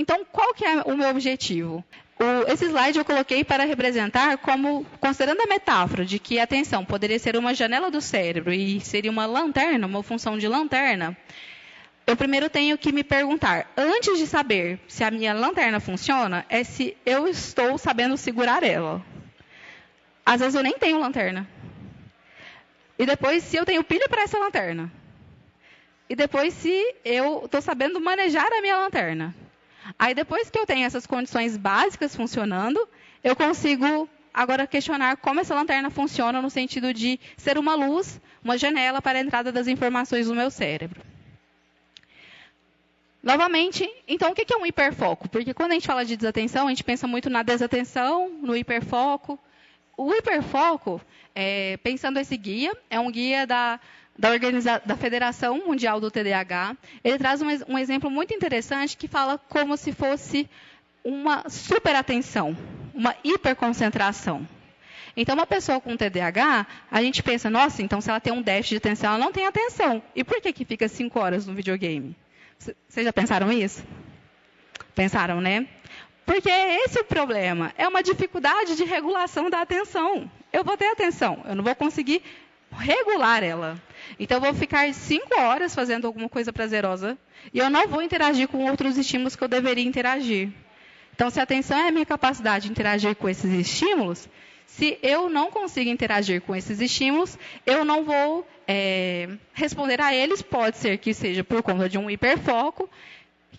Então, qual que é o meu objetivo? Esse slide eu coloquei para representar como, considerando a metáfora de que a atenção poderia ser uma janela do cérebro e seria uma lanterna, uma função de lanterna, eu primeiro tenho que me perguntar, antes de saber se a minha lanterna funciona, é se eu estou sabendo segurar ela. Às vezes eu nem tenho lanterna. E depois, se eu tenho pilha para essa lanterna. E depois, se eu estou sabendo manejar a minha lanterna. Aí, depois que eu tenho essas condições básicas funcionando, eu consigo agora questionar como essa lanterna funciona no sentido de ser uma luz, uma janela para a entrada das informações no meu cérebro. Novamente, então, o que é um hiperfoco? Porque quando a gente fala de desatenção, a gente pensa muito na desatenção, no hiperfoco. O hiperfoco, pensando esse guia, é um guia da Federação Mundial do TDAH. Ele traz um exemplo muito interessante que fala como se fosse uma superatenção, uma hiperconcentração. Então, uma pessoa com TDAH, a gente pensa, nossa, então se ela tem um déficit de atenção, ela não tem atenção. E por que fica 5 horas no videogame? Vocês já pensaram isso? Pensaram, né? Porque esse é o problema. É uma dificuldade de regulação da atenção. Eu vou ter atenção, eu não vou conseguir regular ela. Então, eu vou ficar 5 horas fazendo alguma coisa prazerosa e eu não vou interagir com outros estímulos que eu deveria interagir. Então, se a atenção é a minha capacidade de interagir com esses estímulos, se eu não consigo interagir com esses estímulos, eu não vou responder a eles. Pode ser que seja por conta de um hiperfoco,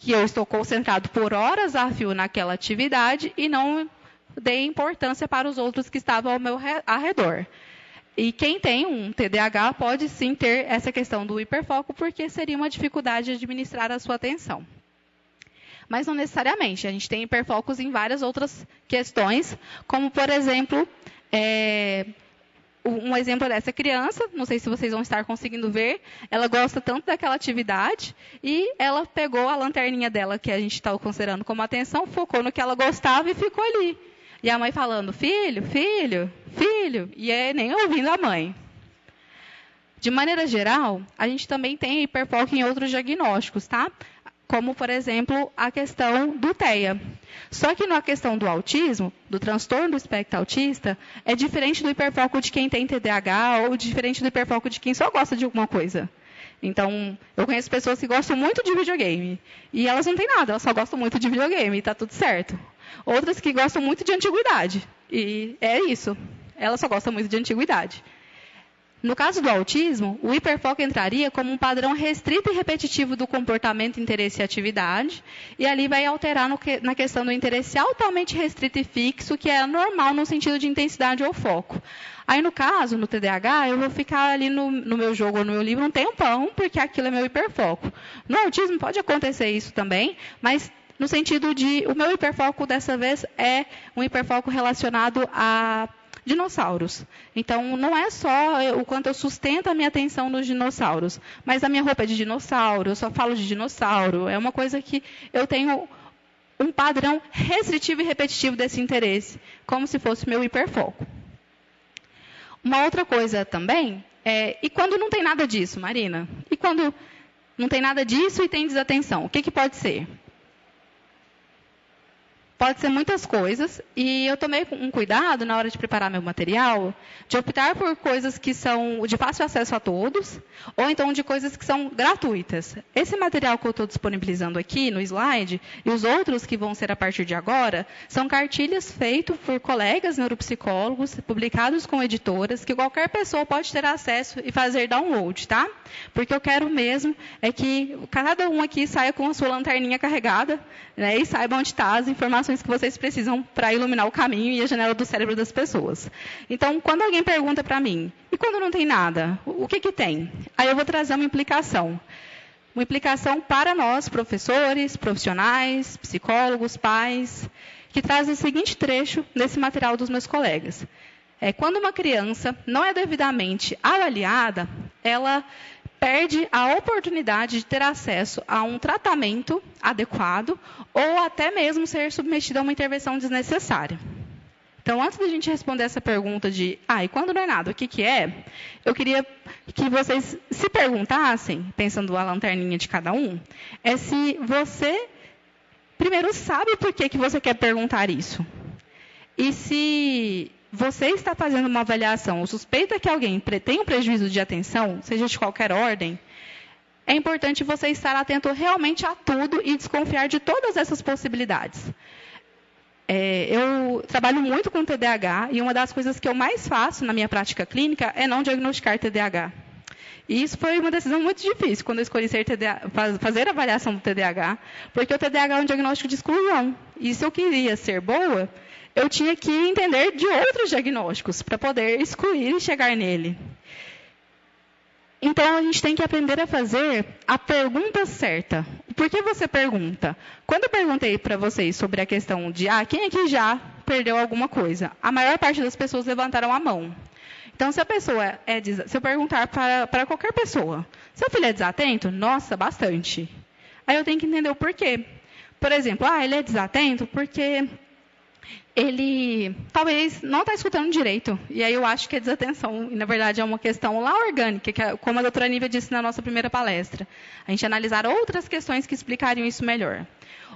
que eu estou concentrado por horas a fio naquela atividade e não dei importância para os outros que estavam ao meu redor. E quem tem um TDAH pode sim ter essa questão do hiperfoco, porque seria uma dificuldade de administrar a sua atenção. Mas não necessariamente. A gente tem hiperfocos em várias outras questões, como, por exemplo, um exemplo dessa criança, não sei se vocês vão estar conseguindo ver, ela gosta tanto daquela atividade e ela pegou a lanterninha dela, que a gente está considerando como atenção, focou no que ela gostava e ficou ali. E a mãe falando, filho, filho, filho, e nem ouvindo a mãe. De maneira geral, a gente também tem hiperfoco em outros diagnósticos, tá? Como, por exemplo, a questão do TEA. Só que na questão do autismo, do transtorno do espectro autista, é diferente do hiperfoco de quem tem TDAH ou diferente do hiperfoco de quem só gosta de alguma coisa. Então, eu conheço pessoas que gostam muito de videogame. E elas não têm nada, elas só gostam muito de videogame e está tudo certo. Outras que gostam muito de antiguidade. E é isso. Elas só gostam muito de antiguidade. No caso do autismo, o hiperfoco entraria como um padrão restrito e repetitivo do comportamento, interesse e atividade, e ali vai alterar na questão do interesse altamente restrito e fixo, que é normal no sentido de intensidade ou foco. Aí, no caso, no TDAH, eu vou ficar ali no meu jogo ou no meu livro um tempão, porque aquilo é meu hiperfoco. No autismo pode acontecer isso também, mas no sentido de, o meu hiperfoco dessa vez é um hiperfoco relacionado a dinossauros. Então, não é só o quanto eu sustento a minha atenção nos dinossauros, mas a minha roupa é de dinossauro, eu só falo de dinossauro. É uma coisa que eu tenho um padrão restritivo e repetitivo desse interesse, como se fosse meu hiperfoco. Uma outra coisa também e quando não tem nada disso, Marina? E quando não tem nada disso e tem desatenção? O que pode ser? Pode ser muitas coisas, e eu tomei um cuidado na hora de preparar meu material, de optar por coisas que são de fácil acesso a todos, ou então de coisas que são gratuitas. Esse material que eu estou disponibilizando aqui no slide, e os outros que vão ser a partir de agora, são cartilhas feitas por colegas neuropsicólogos, publicados com editoras, que qualquer pessoa pode ter acesso e fazer download, tá? Porque eu quero mesmo que cada um aqui saia com a sua lanterninha carregada, né, e saiba onde está as informações que vocês precisam para iluminar o caminho e a janela do cérebro das pessoas. Então, quando alguém pergunta para mim, e quando não tem nada, o que tem? Aí eu vou trazer uma implicação. Uma implicação para nós, professores, profissionais, psicólogos, pais, que traz o seguinte trecho nesse material dos meus colegas. Quando uma criança não é devidamente avaliada, ela perde a oportunidade de ter acesso a um tratamento adequado ou até mesmo ser submetida a uma intervenção desnecessária. Então, antes da gente responder essa pergunta de, e quando não é nada, o que é? Eu queria que vocês se perguntassem, pensando a lanterninha de cada um, se você primeiro sabe por que você quer perguntar isso. E se você está fazendo uma avaliação ou suspeita que alguém tem um prejuízo de atenção, seja de qualquer ordem, é importante você estar atento realmente a tudo e desconfiar de todas essas possibilidades. Eu trabalho muito com TDAH e uma das coisas que eu mais faço na minha prática clínica é não diagnosticar TDAH. E isso foi uma decisão muito difícil quando eu escolhi fazer a avaliação do TDAH, porque o TDAH é um diagnóstico de exclusão. E se eu queria ser boa, eu tinha que entender de outros diagnósticos para poder excluir e chegar nele. Então, a gente tem que aprender a fazer a pergunta certa. Por que você pergunta? Quando eu perguntei para vocês sobre a questão de quem aqui já perdeu alguma coisa, a maior parte das pessoas levantaram a mão. Então, se eu perguntar para qualquer pessoa, seu filho é desatento? Nossa, bastante. Aí eu tenho que entender o porquê. Por exemplo, ele é desatento porque ele talvez não está escutando direito. E aí eu acho que é desatenção. E, na verdade, é uma questão lá orgânica, que como a doutora Nívia disse na nossa primeira palestra. A gente analisar outras questões que explicariam isso melhor.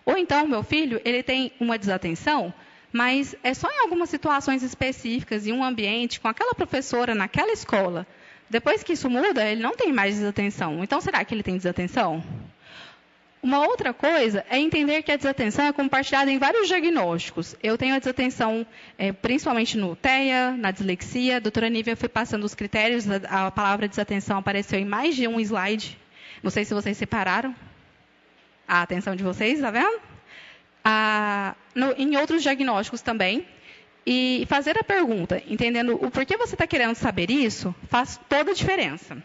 Ou então, meu filho, ele tem uma desatenção, mas é só em algumas situações específicas, em um ambiente, com aquela professora, naquela escola. Depois que isso muda, ele não tem mais desatenção. Então, será que ele tem desatenção? Uma outra coisa é entender que a desatenção é compartilhada em vários diagnósticos. Eu tenho a desatenção principalmente no TEA, na dislexia. A doutora Nívia foi passando os critérios, a palavra desatenção apareceu em mais de um slide. Não sei se vocês separaram a atenção de vocês, está vendo? Em outros diagnósticos também. E fazer a pergunta, entendendo o porquê você está querendo saber isso, faz toda a diferença.